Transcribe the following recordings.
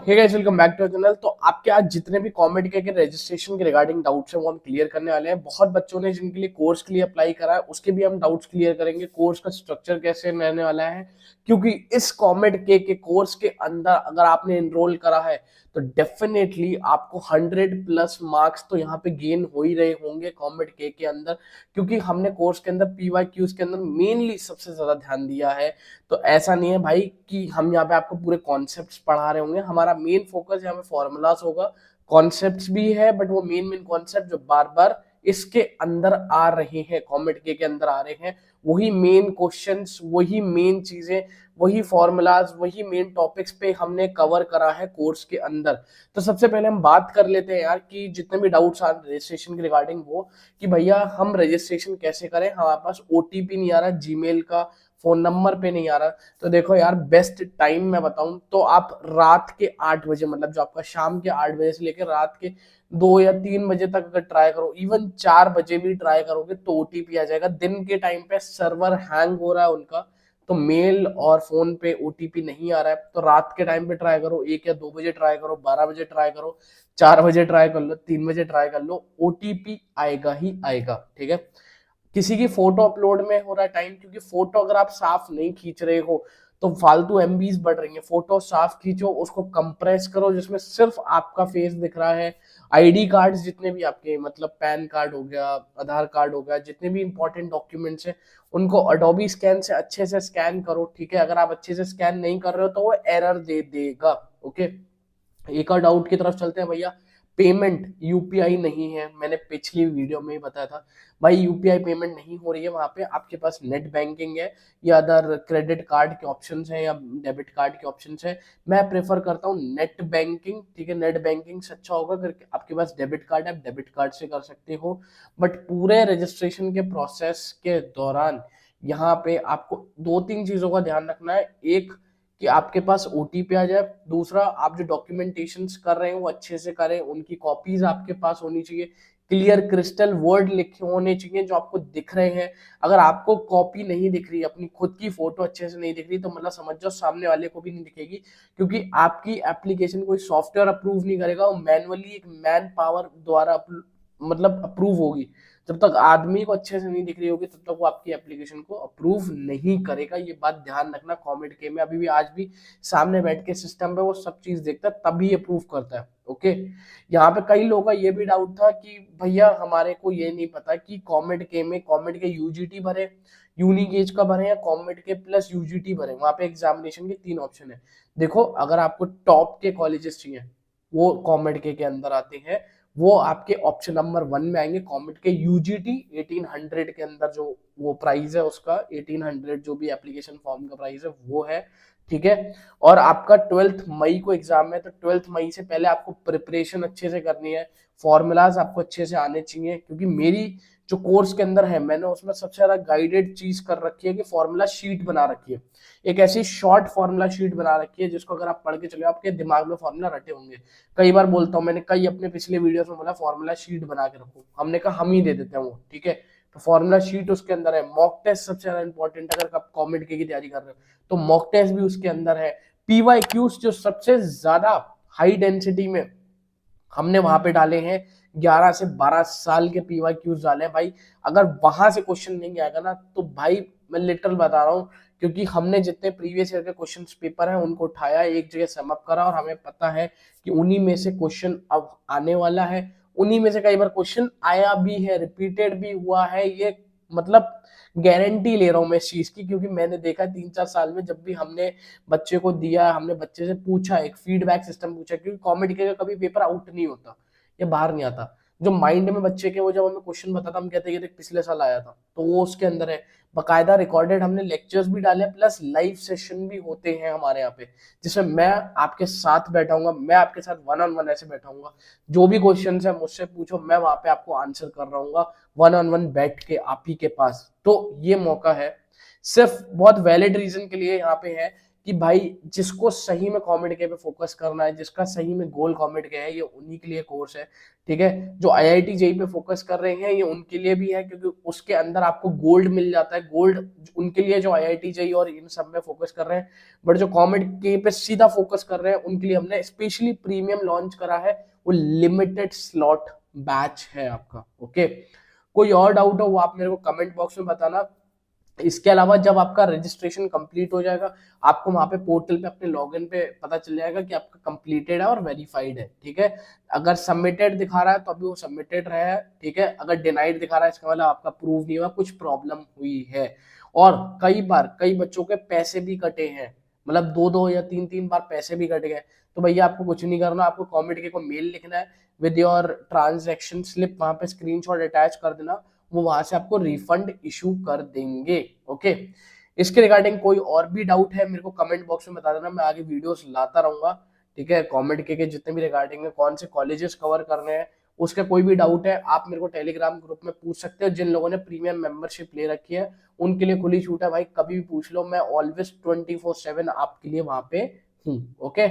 Hey guys, welcome back to channel. तो आपके आज जितने भी कॉमेडी के रजिस्ट्रेशन के रिगार्डिंग डाउट्स हैं वो हम क्लियर करने वाले हैं। बहुत बच्चों ने जिनके लिए कोर्स के लिए अप्लाई करा है उसके भी हम डाउट्स क्लियर करेंगे। कोर्स का स्ट्रक्चर कैसे रहने वाला है, क्योंकि इस कॉमेड के कोर्स के अंदर अगर आपने एनरोल करा है तो डेफिनेटली आपको 100+ मार्क्स तो यहाँ पे गेन हो ही रहे होंगे कॉमेड के अंदर, क्योंकि हमने कोर्स के अंदर PYQs के अंदर मेनली सबसे ज्यादा ध्यान दिया है। तो ऐसा नहीं है भाई कि हम यहाँ पे आपको पूरे कॉन्सेप्ट्स पढ़ा रहे होंगे। हमारा मेन फोकस यहाँ पे फॉर्मूलाज होगा, कॉन्सेप्ट्स भी है, बट वो मेन मेन कॉन्सेप्ट जो बार बार इसके अंदर आ रहे हैं, कॉमेड के अंदर आ रहे हैं, वही मेन क्वेश्चंस, वही मेन चीजें, वही फॉर्मूलाज, वही मेन टॉपिक्स पे हमने कवर करा है कोर्स के अंदर। तो सबसे पहले हम बात कर लेते हैं यार कि जितने भी डाउट्स आ रहे रजिस्ट्रेशन के रिगार्डिंग, वो कि भैया हम रजिस्ट्रेशन कैसे करें, हमारे पास OTP नहीं आ रहा, जीमेल का फोन नंबर पे नहीं आ रहा। तो देखो यार, बेस्ट टाइम मैं बताऊं तो आप रात के 8 बजे, मतलब जो आपका शाम के 8 बजे से लेकर रात के 2 या 3 बजे तक अगर ट्राई करो, इवन 4 बजे भी ट्राई करोगे तो OTP आ जाएगा। दिन के टाइम पे सर्वर हैंग हो रहा है उनका, तो मेल और फोन पे OTP नहीं आ रहा है। तो रात के टाइम पे ट्राई करो, 1 या 2 बजे ट्राई करो, 12 बजे ट्राई करो, 4 बजे ट्राई कर लो, 3 बजे ट्राई कर लो, OTP आएगा ही आएगा। ठीक है। किसी की फोटो अपलोड में हो रहा है टाइम, क्योंकि फोटो अगर आप साफ नहीं खींच रहे हो तो फालतू MBs बढ़ रही है। फोटो साफ खींचो, उसको कंप्रेस करो जिसमें सिर्फ आपका फेस दिख रहा है। ID कार्ड जितने भी आपके, मतलब पैन कार्ड हो गया, आधार कार्ड हो गया, जितने भी इंपॉर्टेंट डॉक्यूमेंट्स हैं उनको अडोबी स्कैन से अच्छे से स्कैन करो। ठीक है। अगर आप अच्छे से स्कैन नहीं कर रहे हो तो वो एरर दे देगा। ओके। एक और डाउट की तरफ चलते हैं भैया। पेमेंट UPI नहीं है, मैंने पिछली वीडियो में ही बताया था भाई, UPI पेमेंट नहीं हो रही है। वहां पे आपके पास नेट बैंकिंग है या अदर क्रेडिट कार्ड के ऑप्शंस हैं या डेबिट कार्ड के ऑप्शंस हैं। मैं प्रेफर करता हूँ नेट बैंकिंग। ठीक है। नेट बैंकिंग से अच्छा होगा। अगर आपके पास डेबिट कार्ड है, आप डेबिट कार्ड से कर सकते हो। बट पूरे रजिस्ट्रेशन के प्रोसेस के दौरान यहाँ पे आपको 2-3 चीजों का ध्यान रखना है। एक, कि आपके पास OTP आ जाए। दूसरा, आप जो डॉक्यूमेंटेशन कर रहे हैं वो अच्छे से करें, उनकी कॉपीज आपके पास होनी चाहिए, क्लियर क्रिस्टल वर्ड लिखे होने चाहिए जो आपको दिख रहे हैं। अगर आपको कॉपी नहीं दिख रही, अपनी खुद की फोटो अच्छे से नहीं दिख रही, तो मतलब समझ जाओ सामने वाले को भी नहीं दिखेगी, क्योंकि आपकी एप्लीकेशन कोई सॉफ्टवेयर अप्रूव नहीं करेगा, वो मैनुअली एक मैन पावर द्वारा मतलब अप्रूव होगी। जब तक आदमी को अच्छे से नहीं दिख रही होगी तब तक वो आपकी एप्लीकेशन को अप्रूव नहीं करेगा। ये बात ध्यान रखना। कॉमेड के में अभी भी आज भी सामने बैठ के सिस्टम पे वो सब चीज देखता है तभी अप्रूव करता है। ओके। यहाँ पे कई लोगों का ये भी डाउट था कि भैया हमारे को ये नहीं पता कि कॉमेड के में कॉमेड के UGT भरे, यूनिगेज का भरे, या कॉमेड के प्लस UGT भरे। वहां पे एग्जामिनेशन के 3 ऑप्शन है। देखो, अगर आपको टॉप के कॉलेजेस चाहिए वो कॉमेड के अंदर आते हैं, वो आपके ऑप्शन नंबर 1 में आएंगे। कॉमेड के UGT 1800 के अंदर जो वो प्राइस है उसका, 1800 जो भी एप्लीकेशन फॉर्म का प्राइस है वो है। ठीक है। और आपका 12 मई को एग्जाम है, तो 12 मई से पहले आपको प्रिपरेशन अच्छे से करनी है। फॉर्मूलाज आपको अच्छे से आने चाहिए, क्योंकि मेरी जो कोर्स के अंदर है मैंने उसमें सबसे ज्यादा गाइडेड चीज कर रखी है कि फॉर्मूला शीट बना रखी है। एक ऐसी शॉर्ट फॉर्मूला शीट बना रखी है जिसको अगर आप पढ़ के चले आपके दिमाग में फॉर्मूला रटे होंगे। कई बार बोलता हूँ, मैंने कई अपने पिछले वीडियोस में बोला फॉर्मूला शीट बना के रखो, हमने कहा हम ही दे देते हैं वो। ठीक है। तो फॉर्मूला शीट उसके अंदर है। मॉक टेस्ट सबसे ज्यादा इंपॉर्टेंट, अगर आप कॉमेड की तैयारी कर रहे हो तो मॉक टेस्ट भी उसके अंदर है। PYQs जो सबसे ज्यादा हाई डेंसिटी में हमने वहां पे डाले हैं, 11 से 12 साल के PYQs डाले हैं भाई। अगर वहां से क्वेश्चन नहीं आएगा ना तो भाई मैं लिटरल बता रहा हूँ, क्योंकि हमने जितने प्रीवियस ईयर के क्वेश्चन पेपर हैं उनको उठाया, एक जगह सम अप करा, और हमें पता है कि उन्हीं में से क्वेश्चन अब आने वाला है। उन्हीं में से कई बार क्वेश्चन आया भी है, रिपीटेड भी हुआ है। ये मतलब गारंटी ले रहा हूँ मैं इस चीज की, क्योंकि मैंने देखा 3-4 साल में जब भी हमने बच्चे को दिया, हमने बच्चे से पूछा, एक फीडबैक सिस्टम पूछा, क्योंकि कॉमेडी का कभी पेपर आउट नहीं होता, ये बाहर नहीं आता। जो माइंड में बच्चे के, वो जब हमें क्वेश्चन बताता हम कहते हैं ये देख पिछले साल आया था, तो वो उसके अंदर है। बकायदा रिकॉर्डेड हमने लेक्चर्स भी डाले, प्लस लाइव सेशन भी होते हैं हमारे यहाँ पे, जिसमें मैं आपके साथ बैठाऊंगा, मैं आपके साथ 1-on-1 ऐसे बैठाऊंगा। जो भी क्वेश्चन है मुझसे पूछो, मैं वहां पे आपको आंसर कर रहा हूँ 1-on-1 बैठ के आप ही के पास। तो ये मौका है, सिर्फ बहुत वैलिड रीजन के लिए यहाँ पे है कि भाई जिसको सही में कॉमेड के पे फोकस करना है, जिसका सही में गोल कॉमेड के है, ये उन्हीं के लिए कोर्स है। ठीक है, जो IIT जेईई पे फोकस कर रहे हैं ये उनके लिए भी है, क्योंकि उसके अंदर आपको गोल्ड मिल जाता है। गोल्ड उनके लिए जो IIT जेईई और इन सब में फोकस कर रहे हैं, बट जो कॉमेड के पे सीधा फोकस कर रहे हैं उनके लिए हमने स्पेशली प्रीमियम लॉन्च करा है। वो लिमिटेड स्लॉट बैच है आपका। ओके, कोई और डाउट हो वो आप मेरे को कमेंट बॉक्स में बताना। इसके अलावा जब आपका रजिस्ट्रेशन कंप्लीट हो जाएगा, आपको वहां पे पोर्टल पे अपने लॉगिन पे पता चल जाएगा कि आपका कंप्लीटेड है और वेरीफाइड है। ठीक है, अगर सबमिटेड दिखा रहा है तो अभी वो सबमिटेड रहा है। ठीक है, अगर डिनाइड दिखा रहा है इसका मतलब आपका प्रूव नहीं हुआ, कुछ प्रॉब्लम हुई है। और कई बार कई बच्चों के पैसे भी कटे हैं, मतलब 2-2 या 3-3 बार पैसे भी कट गए। तो भैया आपको कुछ नहीं करना, आपको कॉमेडी को मेल लिखना है विद योर ट्रांजैक्शन स्लिप, वहां पे स्क्रीनशॉट अटैच कर देना, वो वहां से आपको रिफंड इशू कर देंगे। ओके, इसके रिगार्डिंग कोई और भी डाउट है मेरे को कमेंट बॉक्स में बता देना, मैं आगे वीडियोस लाता रहूंगा। ठीक है, कॉमेड के जितने भी रिगार्डिंग है, कौन से कॉलेजेस कवर करने हैं, उसका कोई भी डाउट है आप मेरे को टेलीग्राम ग्रुप में पूछ सकते हो। जिन लोगों ने प्रीमियम मेंबरशिप ले रखी है उनके लिए खुली छूट है भाई, कभी भी पूछ लो, मैं ऑलवेज 24/7 आपके लिए वहां पे हूँ। ओके,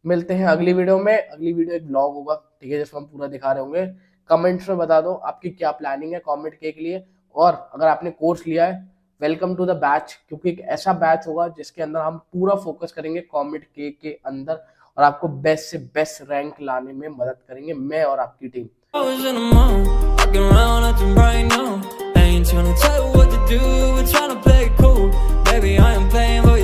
मिलते हैं अगली वीडियो में। अगली वीडियो एक ब्लॉग होगा, ठीक है, जिसमें हम पूरा दिखा रहे होंगे। कमेंट्स में बता दो आपकी क्या प्लानिंग है कॉमेड के लिए, और अगर आपने कोर्स लिया है वेलकम टू द बैच, क्योंकि एक ऐसा बैच होगा जिसके अंदर हम पूरा फोकस करेंगे कॉमेड के अंदर, और आपको बेस्ट से बेस्ट रैंक लाने में मदद करेंगे मैं और आपकी team. Ain't tryna tell you what to do, we're tryna play it cool. Baby, I am playing